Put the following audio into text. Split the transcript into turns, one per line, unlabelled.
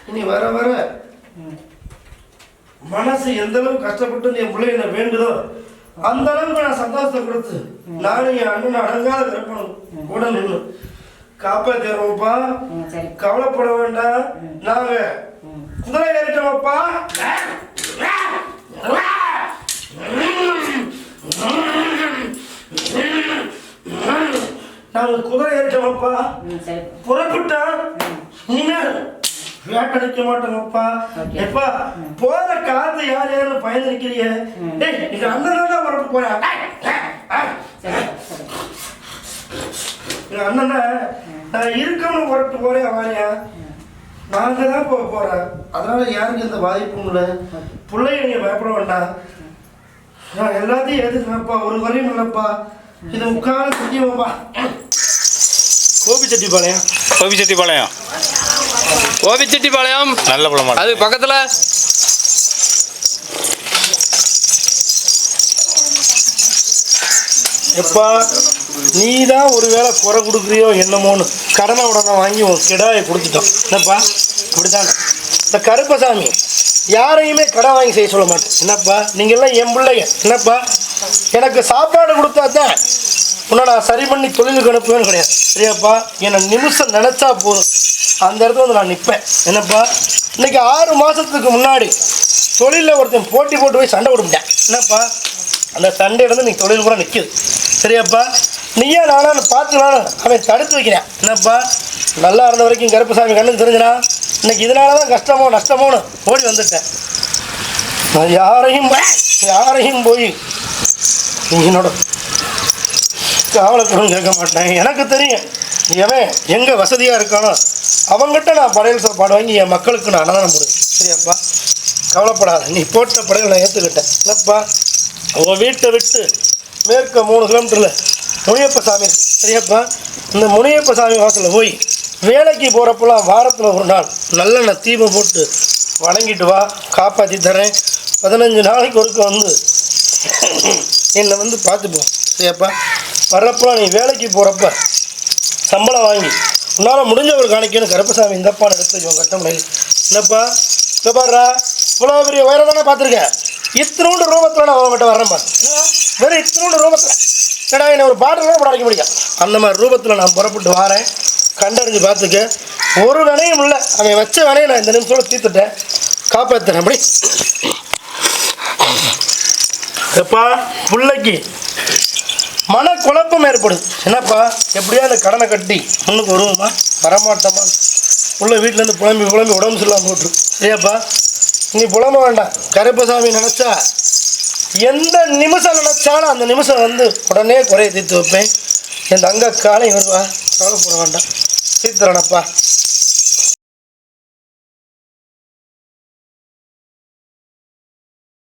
இனி வர வர மனசு எந்த அளவுக்கு கஷ்டப்பட்டு என் பிள்ளை என்ன வேண்டுதோ அந்த அளவுக்கு நான் சந்தோஷத்தை கொடுத்து நானும் என் அண்ணன் அடங்காத விருப்பம் கூட நின்று காப்பாத்திடுறோம்ப்பா. கவலைப்பட வேண்டாம். நாங்க குதிரை ஏறிட்டோம்ப்பா. நாங்க குதிரை ஏறிட்டோம்ப்பா. புறப்பட்டா இனிமேல் வேட்டடிக்க மாட்டோம்ப்பா. எப்பா போற காத்து யார் யாரும் பயந்து நிக்கிறிய? எங்க அண்ணன் தான் வரப்பு போறேன். எங்க அண்ணன் நான் இருக்கணும் வரட்டு போறேன் வாரியா. நாங்க தான் போறேன். அதனால யாருக்கு எந்த பாதிப்பும் இல்லை. பிள்ளைய நீங்க பயப்பட வேண்டாம். நான் எல்லாத்தையும் எதுக்குறப்பா, ஒரு வரையும் இல்லப்பா. இதை உட்கார சுத்தியப்பா. கோபிச்செட்டிப்பாளையம்.
கோபிச்செட்டிப்பாளையம். கோபிச்செட்டிப்பாளையம் நல்ல பழமா. அது பக்கத்துல
எப்பா நீ தான் ஒரு வேளை குறை கொடுக்குறியோ என்னமோன்னு கடனை உடனே வாங்கி உன் கிடாயை கொடுத்துட்டோம். என்னப்பா இப்படித்தான் இந்த கருப்பசாமி யாரையுமே கடன் வாங்கி செய்ய சொல்ல மாட்டேன். என்னப்பா நீங்கள்லாம் என் பிள்ளைங்க. என்னப்பா எனக்கு சாப்பாடு கொடுத்தா தான் உன்னை நான் சரி பண்ணி தொழிலுக்கு அனுப்புவேன்னு கிடையாது. சரியாப்பா என்னை நிமிஷம் நினச்சா போதும் அந்த இடத்துல வந்து நான் நிற்பேன். என்னப்பா இன்னைக்கு 6 மாதத்துக்கு முன்னாடி தொழிலில் ஒருத்தன் போட்டி போட்டு போய் சண்டை கொடுத்துட்டேன். என்னப்பா அந்த சண்டையிலேருந்து நீ தொழில் கூட நிற்கிது. சரியாப்பா நீயே நானும் பார்த்துக்கலான்னு அவன் தடுத்து வைக்கிறேன். என்னப்பா நல்லா இருந்த வரைக்கும் கருப்பசாமி கண்ணுக்கு தெரிஞ்சுனா இன்னைக்கு இதனால தான் கஷ்டமோ நஷ்டமோன்னு ஓடி வந்துட்டேன். நான் யாரையும் போய் என்னோட காவலப்படும் கேட்க மாட்டேன். எனக்கு தெரியும் எவன் எங்கே வசதியாக இருக்கானோ அவங்ககிட்ட நான் படையல் சாப்பாடு வாங்கி என் மக்களுக்கு நான் அன்னதானம் போடுவேன். சரியாப்பா கவலைப்படாத. நீ போட்ட படையல் நான் ஏற்றுக்கிட்டேன். இல்லைப்பா உன் வீட்டை விட்டு மேற்க 3 கிலோமீட்டரில் முனியப்ப சாமி. சரியாப்பா இந்த முனியப்ப சாமி வாசலில் போய் வேலைக்கு போகிறப்பெல்லாம் வாரத்தில் ஒரு நாள் நல்லெண்ணெய் தீபம் போட்டு வணங்கிட்டு வா. காப்பாற்றி தரேன். 15 நாளைக்கு ஒருக்க வந்து என்னை வந்து பார்த்துப்போம். சரியாப்பா வர்றப்பெல்லாம் நீ வேலைக்கு போகிறப்ப சம்பளம் வாங்கி உன்னால் முடிஞ்ச ஒரு காணிக்கணும் கருப்பசாமி இந்தப்பான்னு எடுத்து இவன் கட்ட முடியல. என்னப்பா இந்த பாடுறா இவ்வளோ பெரிய உயரம் தானே பார்த்துருக்கேன். இத்தனோண்டு ரூபத்தில் நான் அவங்ககிட்ட வரேன்ப்பா. வெறும் இத்தனோண்டு ரூபத்தில் ஏடா என்னை ஒரு பாட்டில் கூட அடைக்க முடியும். அந்த மாதிரி ரூபத்தில் நான் புறப்பட்டு வரேன். கண்டறிஞ்சு பார்த்துக்க. ஒரு வினையும் இல்லை. அவன் வச்ச வினையை நான் இந்த நிமிஷத்தோட தீர்த்துட்டேன். காப்பாற்றுறேன். அப்படி எப்பா பிள்ளைக்கு மனக்குழப்பம் ஏற்படுது. என்னப்பா எப்படியா அந்த கடனை கட்டி முன்னுக்கு வருவோமா வரமாட்டோமா? உள்ள வீட்டிலேருந்து புலம்பி உடம்பு சரியில்லாமல் போட்டுரு. சரியாப்பா நீ புலம்ப வேண்டாம். கருப்பசாமி நினச்சா எந்த நிமிஷம் நினச்சாலும் அந்த நிமிஷம் வந்து உடனே குறைய தீர்த்து வைப்பேன். என் தங்க காலையும் வருவா. கவலைப்பட வேண்டாம். தீர்த்துறேனப்பா.